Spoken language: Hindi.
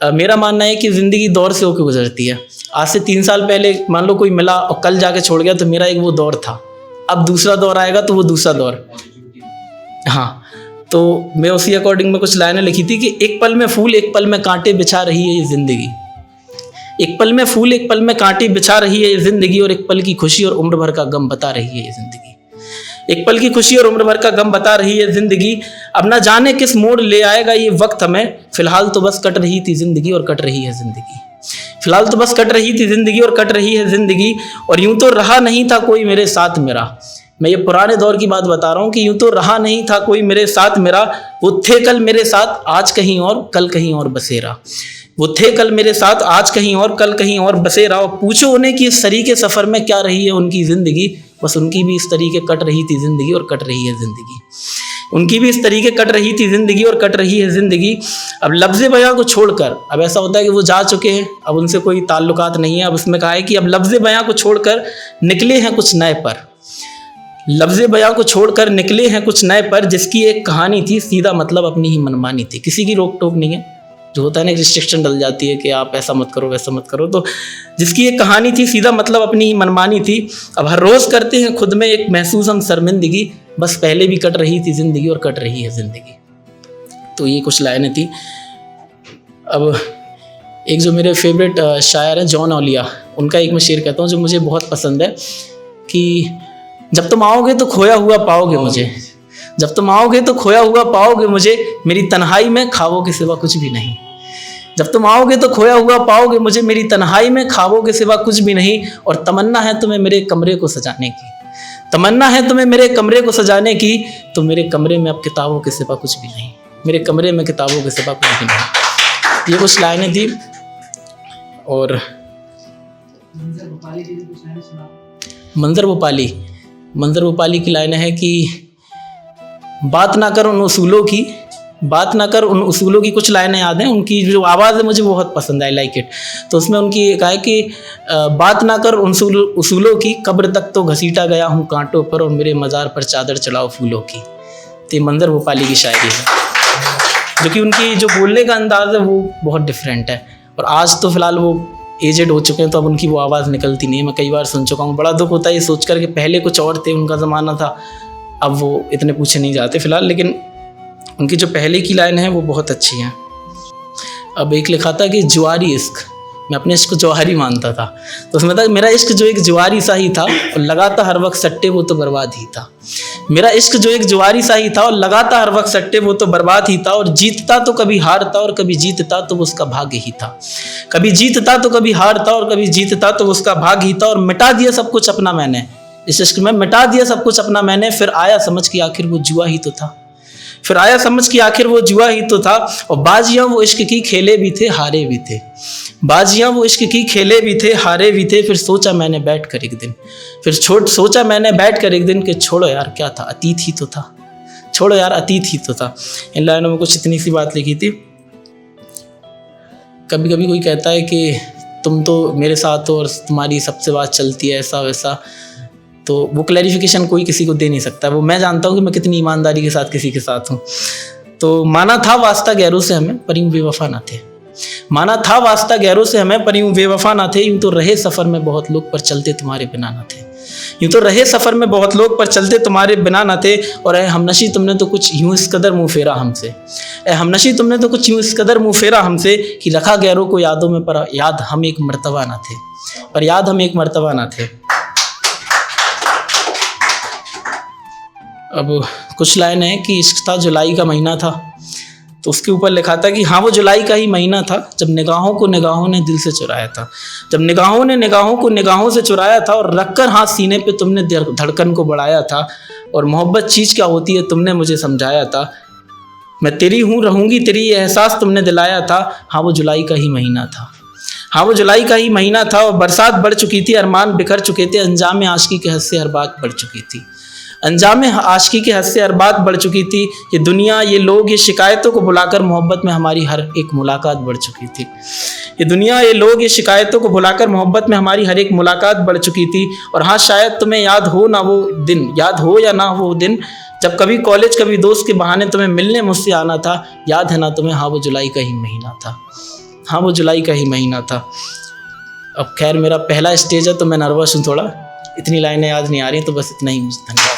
मेरा मानना है कि ज़िंदगी दौर से होकर गुजरती है। आज से 3 साल पहले मान लो कोई मिला और कल जाके छोड़ गया, तो मेरा एक वो दौर था। अब दूसरा दौर आएगा तो वो दूसरा दौर। हाँ, तो मैं उसी अकॉर्डिंग में कुछ लाइनें लिखी थी कि एक पल में फूल एक पल में कांटे बिछा रही है ये ज़िंदगी। एक पल में फूल एक पल में कांटे बिछा रही है ये ज़िंदगी, और एक पल की खुशी और उम्र भर का गम बता रही है ये ज़िंदगी। एक पल की खुशी और उम्र भर का गम बता रही है ज़िंदगी। अब ना जाने किस मोड़ ले आएगा ये वक्त हमें, फिलहाल तो बस कट रही थी ज़िंदगी और कट रही है ज़िंदगी। फिलहाल तो बस कट रही थी ज़िंदगी और कट रही है ज़िंदगी। और यूं तो रहा नहीं था कोई मेरे साथ मेरा। मैं ये पुराने दौर की बात बता रहा हूँ कि यूं तो रहा नहीं था कोई मेरे साथ मेरा। वो थे कल मेरे साथ आज कहीं और कल कहीं और बसेरा। वो थे कल मेरे साथ आज कहीं और कल कहीं और बसेरा। और पूछो उन्हें कि इस तरीके सफ़र में क्या रही है उनकी ज़िंदगी, बस उनकी भी इस तरीके कट रही थी ज़िंदगी और कट रही है ज़िंदगी। उनकी भी इस तरीके कट रही थी ज़िंदगी और कट रही है ज़िंदगी। अब लफ्ज़ बयां को छोड़कर, अब ऐसा होता है कि वो जा चुके हैं, अब उनसे कोई ताल्लुकात नहीं है। अब इसमें कहा है कि अब लफ्ज़ बयां को छोड़कर निकले हैं कुछ नए पर। लफ्ज़ बयां को छोड़कर निकले हैं कुछ नए पर, जिसकी एक कहानी थी सीधा मतलब अपनी ही मनमानी थी। किसी की रोक टोक नहीं है। जो होता है ना, रिस्ट्रिक्शन डल जाती है कि आप ऐसा मत करो वैसा मत करो, तो जिसकी एक कहानी थी सीधा मतलब अपनी ही मनमानी थी। अब हर रोज़ करते हैं खुद में एक महसूस हम शर्मिंदगी, बस पहले भी कट रही थी ज़िंदगी और कट रही है ज़िंदगी। तो ये कुछ लाइनें थी। अब एक जो मेरे फेवरेट शायर हैं जॉन ओलिया, उनका एक मैं शेर कहता हूँ जो मुझे बहुत पसंद है कि जब तुम आओगे तो खोया हुआ पाओगे मुझे, जब तुम आओगे तो खोया हुआ पाओगे मुझे, मेरी तन्हाई में ख्वाबों के सिवा कुछ भी नहीं। जब तुम आओगे तो खोया हुआ पाओगे मुझे, मेरी तन्हाई में ख्वाबों के सिवा कुछ भी नहीं। और तमन्ना है तुम्हें मेरे कमरे को सजाने की, तमन्ना है तुम्हें मेरे कमरे को सजाने की, तो मेरे कमरे में अब किताबों के सिवा कुछ भी नहीं। मेरे कमरे में किताबों के सिवा कुछ भी नहीं। ये कुछ लाइनें थी। और मंजर भोपाली की लाइनें हैं कि बात ना कर उन उसूलों की, बात ना कर उन उसूलों की। कुछ लाइनें याद हैं उनकी, जो आवाज़ है मुझे बहुत पसंद है, आई लाइक इट। तो उसमें उनकी कहा है कि बात ना कर उन उसूलों की, कब्र तक तो घसीटा गया हूँ कांटों पर, और मेरे मज़ार पर चादर चढ़ाओ फूलों की। तो ये मंजर भोपाली की शायरी है, जो कि उनकी जो बोलने का अंदाज़ है वो बहुत डिफरेंट है। और आज तो फ़िलहाल वो एजेड हो चुके हैं, तो अब उनकी वो आवाज़ निकलती नहीं है। मैं कई बार सुन चुका हूँ, बड़ा दुख होता है ये सोच कर कि पहले कुछ और थे, उनका ज़माना था, अब वो इतने पूछे नहीं जाते फ़िलहाल। लेकिन उनकी जो पहले की लाइन है वो बहुत अच्छी हैं। अब एक लिखा था कि जुआरी इश्क, मैं अपने इश्क को जौहरी मानता था, तो उसमें था मेरा इश्क जो एक जुआरी सा ही था और लगाता हर वक्त सट्टे वो तो बर्बाद ही था। मेरा इश्क जो एक जुआरी सा ही था और लगाता हर वक्त सट्टे वो तो बर्बाद ही था। और जीतता तो कभी हारता और कभी जीतता तो उसका भाग्य ही था। कभी जीतता तो कभी हारता और कभी जीतता तो उसका भाग्य ही था। और मिटा दिया सब कुछ अपना मैंने, इस इश्क में मिटा दिया सब कुछ अपना मैंने, फिर आया समझ कि आखिर वो जुआ ही तो था। फिर आया समझ कि आखिर वो जुआ ही तो था। और बाजियां वो इश्क की खेले भी थे हारे भी थे, बाजियां वो इश्क की खेले भी थे हारे भी थे। फिर सोचा मैंने बैठ कर एक दिन, सोचा मैंने बैठ कर एक दिन कि छोड़ो यार क्या था, अतीत ही तो था, छोड़ो यार अतीत ही तो था। इन लाइनों में कुछ इतनी सी बात लिखी थी। कभी कभी कोई कहता है कि तुम तो मेरे साथ हो और तुम्हारी सबसे बात चलती है ऐसा वैसा, तो वो क्लैरिफिकेशन कोई किसी को दे नहीं सकता। वो मैं जानता हूँ कि मैं कितनी ईमानदारी के साथ किसी के साथ हूँ। तो माना था वास्ता गैरों से हमें पर यूँ बेवफा ना थे, माना था वास्ता गैरों से हमें पर यूँ बेवफा ना थे। यूँ तो रहे सफ़र में बहुत लोग पर चलते तुम्हारे बिना ना थे, यूँ तो रहे सफ़र में बहुत लोग पर चलते तुम्हारे बिना ना थे। और ए हमनशी तुमने तो कुछ यूँ इस कदर मुँह फेरा हमसे, ए हमनशी तुमने तो कुछ यूँ इस कदर मुँह फेरा हमसे कि रखा गैरों को यादों में पर याद हम एक मर्तबा ना थे, पर याद हम एक मर्तबा ना थे। अब कुछ लाइन है कि इश्क था जुलाई का महीना था, तो उसके ऊपर लिखा था कि हाँ वो जुलाई का ही महीना था जब निगाहों को निगाहों ने दिल से चुराया था, जब निगाहों ने निगाहों को निगाहों से चुराया था। और रखकर हाथ सीने पे तुमने धड़कन को बढ़ाया था, और मोहब्बत चीज़ क्या होती है तुमने मुझे समझाया था। मैं तेरी हूँ रहूँगी तेरी ये एहसास तुमने दिलाया था। हाँ वो जुलाई का ही महीना था, हाँ वो जुलाई का ही महीना था। और बरसात बढ़ चुकी थी, अरमान बिखर चुके थे, अंजाम आशिकी के हद से हर बात बढ़ चुकी थी, अंजाम आशिकी के हद से हर बात बढ़ चुकी थी। ये दुनिया ये लोग ये शिकायतों को बुलाकर मोहब्बत में हमारी हर एक मुलाकात बढ़ चुकी थी। ये दुनिया ये लोग ये शिकायतों को बुलाकर मोहब्बत में हमारी हर एक मुलाकात बढ़ चुकी थी। और हाँ शायद तुम्हें याद हो ना वो दिन, याद हो या ना वो दिन, जब कभी कॉलेज कभी दोस्त के बहाने तुम्हें मिलने मुझसे आना था। याद है ना तुम्हें, हाँ वो जुलाई का ही महीना था, हाँ वो जुलाई का ही महीना था। अब खैर मेरा पहला स्टेज है तो मैं नर्वस हूँ थोड़ा, इतनी लाइनें याद नहीं आ रही, तो बस इतना ही, धन्यवाद।